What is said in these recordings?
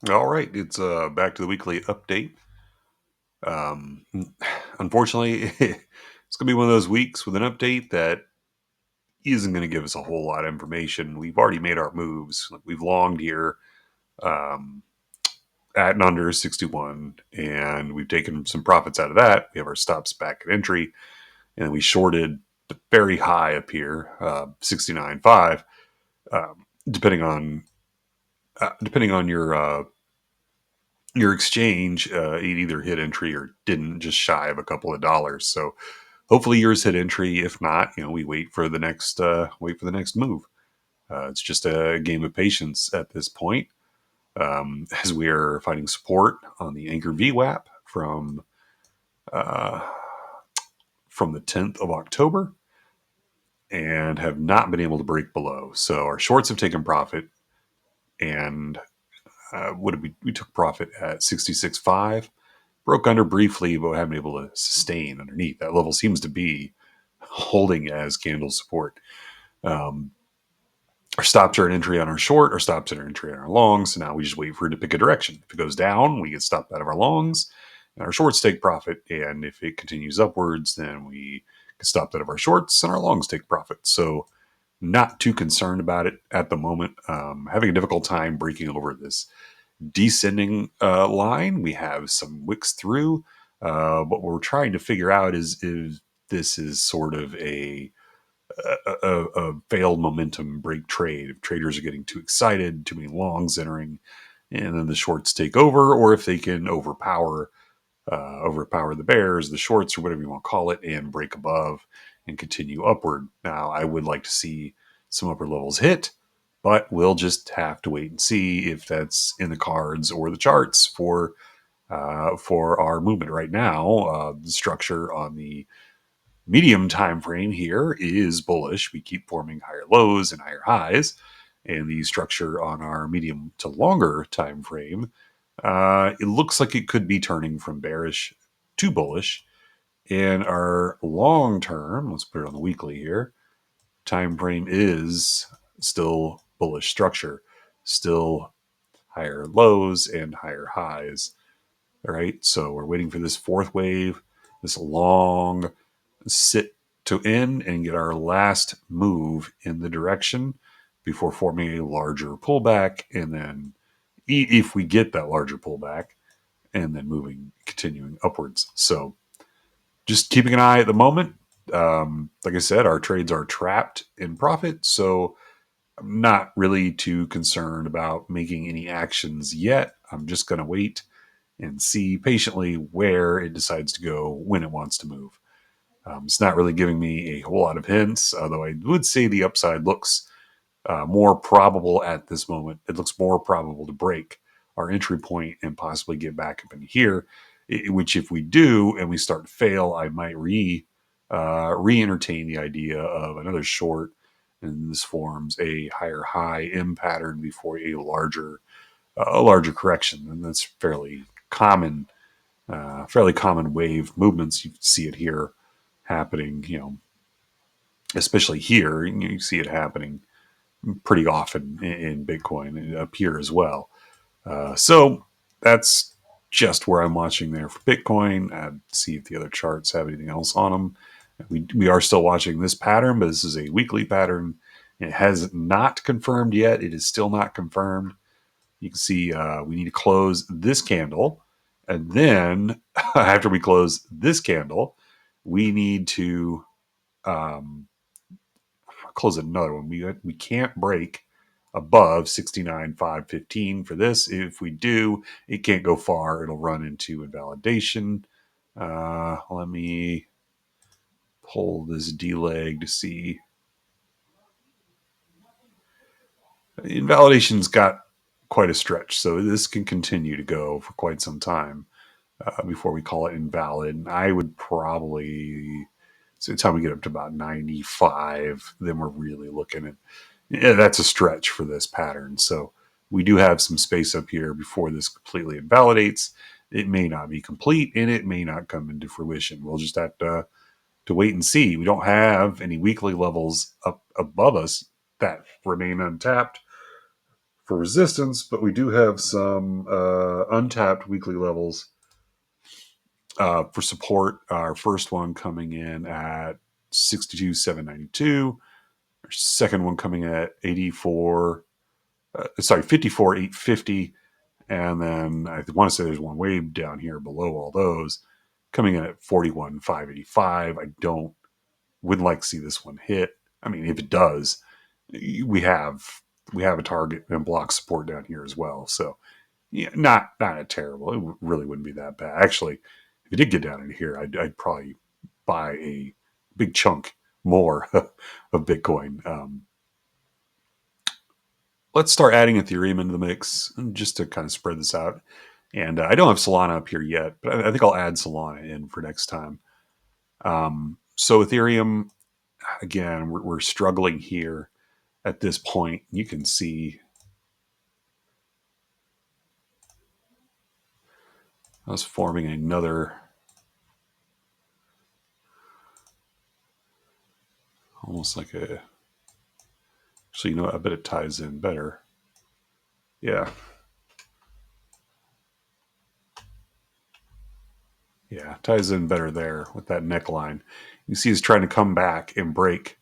All right, it's back to the weekly update. Um, Unfortunately, it's gonna be one of those weeks with an update that isn't going to give us a whole lot of information. We've already made our moves. Like, we've longed here um, at and under 61, and we've taken some profits out of that. We have our stops back at entry, and we shorted the very high up here, 69.5. Depending on depending on your exchange, it either hit entry or didn't, just shy of a couple of dollars. So hopefully yours hit entry. If not, we wait for the next move. It's just a game of patience at this point, as we are finding support on the Anchor VWAP uh, from the 10th of October and have not been able to break below. So our shorts have taken profit, and what did we took profit at 66.5. Broke under briefly, but haven't been able to sustain underneath. That level seems to be holding as candle support. Um, our stops are an entry on our short, our stops are an entry on our longs. So now we just wait for it to pick a direction. If it goes down, we get stopped out of our longs, and our shorts take profit. And if it continues upwards, then we get stopped out of our shorts, and our longs take profit. So not too concerned about it at the moment. Having a difficult time breaking over this descending line. We have some wicks through. What we're trying to figure out is if this is sort of a failed momentum break trade. If traders are getting too excited, too many longs entering, and then the shorts take over, or if they can overpower the bears, the shorts, or whatever you want to call it, and break above and continue upward. Now, I would like to see some upper levels hit, but we'll just have to wait and see if that's in the cards or the charts for our movement right now. The structure on the medium time frame here is bullish. We keep forming higher lows and higher highs, and the structure on our medium to longer time frame, it looks like it could be turning from bearish to bullish. And our long term, let's put it on the weekly here, time frame is still bullish structure, still higher lows and higher highs. All right, so we're waiting for this fourth wave, this long sit to end and get our last move in the direction before forming a larger pullback. And then, if we get that larger pullback, and then continuing upwards. So just keeping an eye at the moment. Like I said, our trades are trapped in profit. So I'm not really too concerned about making any actions yet. I'm just going to wait and see patiently where it decides to go when it wants to move. It's not really giving me a whole lot of hints, although I would say the upside looks more probable at this moment. It looks more probable to break our entry point and possibly get back up in here. Which, if we do and we start to fail, I might re-entertain the idea of another short, and this forms a higher high M pattern before a larger correction, and that's fairly common wave movements. You see it here happening, especially here. You see it happening pretty often in Bitcoin and up here as well. So that's just where I'm watching there for Bitcoin. See if the other charts have anything else on them. We are still watching this pattern, but this is a weekly pattern. It has not confirmed yet. It is still not confirmed. You can see we need to close this candle. And then after we close this candle, we need to um, close another one. We can't break above 69,515 for this. If we do, it can't go far. It'll run into invalidation. Let me pull this D leg to see. Invalidation's got quite a stretch, so this can continue to go for quite some time before we call it invalid. And I would probably, so by the time we get up to about 95, then we're really looking at, yeah, that's a stretch for this pattern. So we do have some space up here before this completely invalidates. It may not be complete, and it may not come into fruition. We'll just have to wait and see. We don't have any weekly levels up above us that remain untapped for resistance, but we do have some untapped weekly levels for support. Our first one coming in at 62,792. Our second one coming at 54,850. And then I want to say there's one way down here below all those coming in at 41,585. Wouldn't like to see this one hit. I mean, if it does, we have a target and block support down here as well. So yeah, not a terrible. It really wouldn't be that bad. Actually, if it did get down into here, I'd probably buy a big chunk more of Bitcoin. Let's start adding Ethereum into the mix just to kind of spread this out. And I don't have Solana up here yet, but I think I'll add Solana in for next time. So Ethereum, again, we're struggling here at this point. You can see us forming another, almost like a, so you know, I bet it ties in better. Yeah. Yeah, ties in better there with that neckline. You see, he's trying to come back and break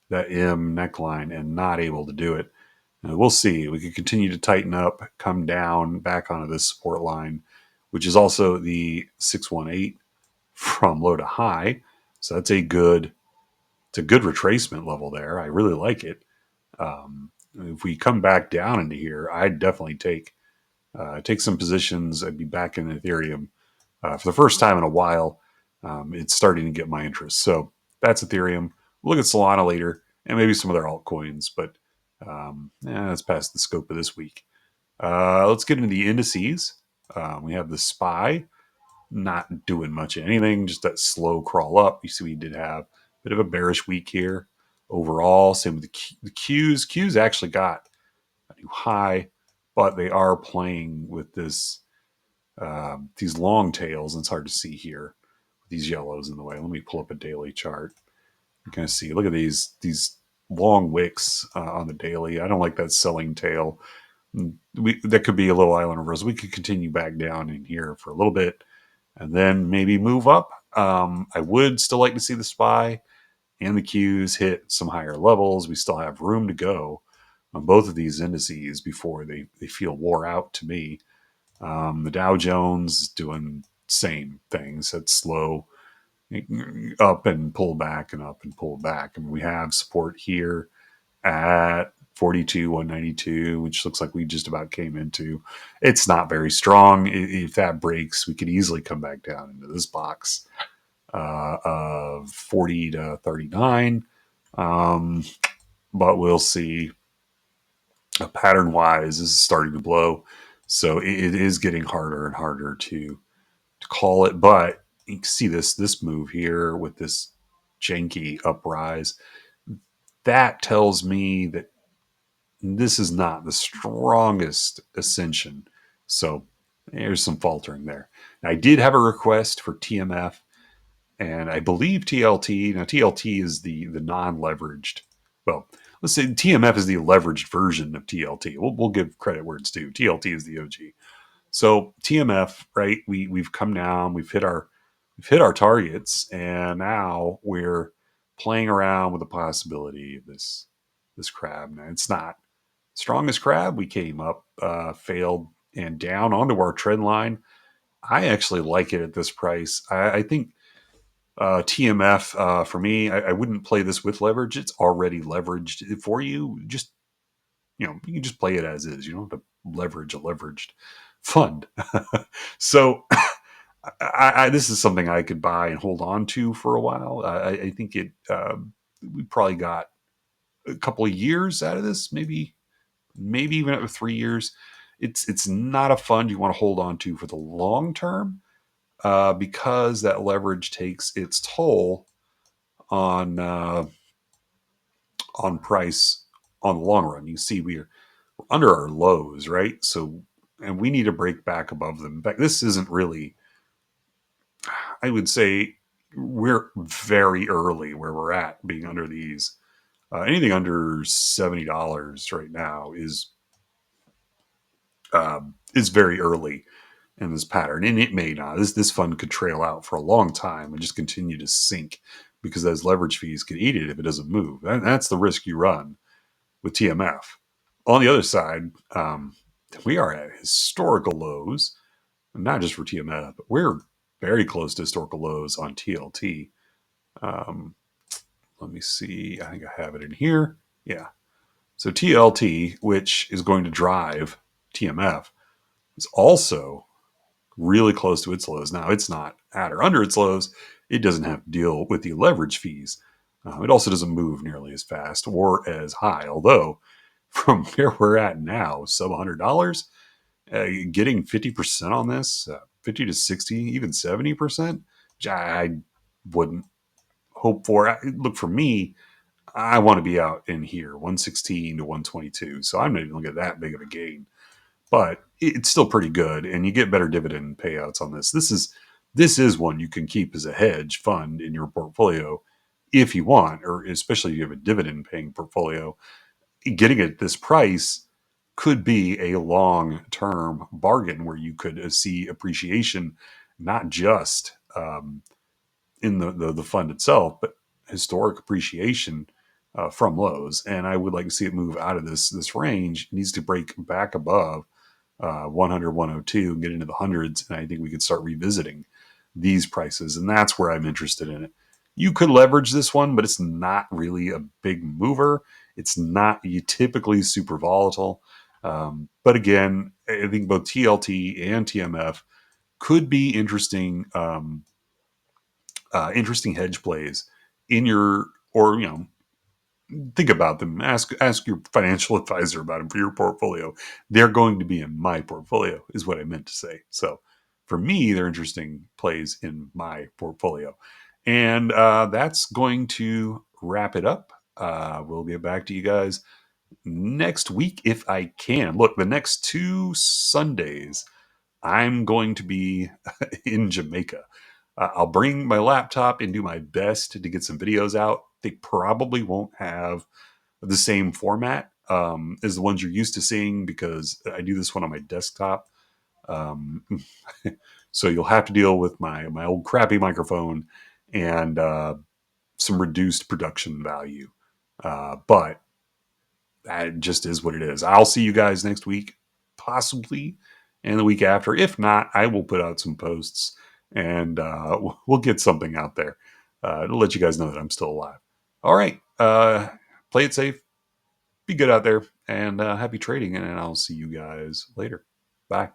that M neckline and not able to do it. We'll see. We could continue to tighten up, come down back onto this support line, which is also the 618 from low to high. So that's it's a good retracement level there. I really like it. If we come back down into here, I'd definitely take some positions. I'd be back in Ethereum for the first time in a while. It's starting to get my interest. So that's Ethereum. We'll look at Solana later and maybe some other altcoins, but that's past the scope of this week. Let's get into the indices. We have the SPY not doing much of anything, just that slow crawl up. You see, we did have a bit of a bearish week here overall. Same with the Qs. Qs actually got a new high, but they are playing with these long tails, and it's hard to see here with these yellows in the way. Let me pull up a daily chart. You can see, look at these long wicks on the daily. I don't like that selling tail. That could be a little island reversal. We could continue back down in here for a little bit and then maybe move up. I would still like to see the SPY and the Qs hit some higher levels. We still have room to go on both of these indices before they feel wore out to me. The Dow Jones doing same things. It's slow, up and pull back and up and pull back. I mean, we have support here at 42,192, which looks like we just about came into. It's not very strong. If that breaks, we could easily come back down into this box of 40 to 39. But we'll see. Pattern wise, this is starting to blow. So it is getting harder and harder to call it. But you can see this move here with this janky uprise. That tells me that this is not the strongest ascension. So there's some faltering there. Now, I did have a request for TMF, and I believe TLT. Now, TLT is the non-leveraged. Well, let's say TMF is the leveraged version of TLT. We'll give credit where it's due. TLT is the OG. So TMF, right? We've come down. We've hit our targets, and now we're playing around with the possibility of this crab. Now, it's not strongest crab. We came up, failed, and down onto our trend line. I actually like it at this price. I think TMF for me, I wouldn't play this with leverage. It's already leveraged for you. Just you can just play it as is. You don't have to leverage a leveraged fund. So this is something I could buy and hold on to for a while. I think we probably got a couple of years out of this, maybe even up to 3 years. It's not a fund you want to hold on to for the long term because that leverage takes its toll on price on the long run. You see, we're under our lows, right? So, and we need to break back above them. In fact, this isn't really. I would say we're very early where we're at, being under these. Anything under $70 right now is is very early in this pattern, and it may not. This fund could trail out for a long time and just continue to sink because those leverage fees could eat it if it doesn't move. That's the risk you run with TMF. On the other side, we are at historical lows, not just for TMF, but we're very close to historical lows on TLT. Um, Let me see. I think I have it in here. Yeah. So TLT, which is going to drive TMF, is also really close to its lows. Now, it's not at or under its lows. It doesn't have to deal with the leverage fees. It also doesn't move nearly as fast or as high. Although, from where we're at now, sub $100, getting 50% on this, 50 to 60, even 70%, which I wouldn't hope for. Look, for me, I want to be out in here, 116 to 122. So I'm not even looking at that big of a gain, but it's still pretty good, and you get better dividend payouts on this. This is one you can keep as a hedge fund in your portfolio if you want, or especially if you have a dividend paying portfolio. Getting it at this price could be a long term bargain where you could see appreciation, not just in the fund itself, but historic appreciation from lows. And I would like to see it move out of this range. It needs to break back above 100, 102 and get into the hundreds. And I think we could start revisiting these prices. And that's where I'm interested in it. You could leverage this one, but it's not really a big mover. It's not typically super volatile. But again, I think both TLT and TMF could be interesting hedge plays in your, or think about them. Ask your financial advisor about them for your portfolio. They're going to be in my portfolio, is what I meant to say. So for me, they're interesting plays in my portfolio, and that's going to wrap it up. We'll get back to you guys next week if I can. Look, the next 2 Sundays, I'm going to be in Jamaica. I'll bring my laptop and do my best to get some videos out. They probably won't have the same format as the ones you're used to seeing because I do this one on my desktop. Um, so you'll have to deal with my old crappy microphone and some reduced production value. But that just is what it is. I'll see you guys next week, possibly, and the week after. If not, I will put out some posts and we'll get something out there to let you guys know that I'm still alive. All right. Play it safe. Be good out there and happy trading. And I'll see you guys later. Bye.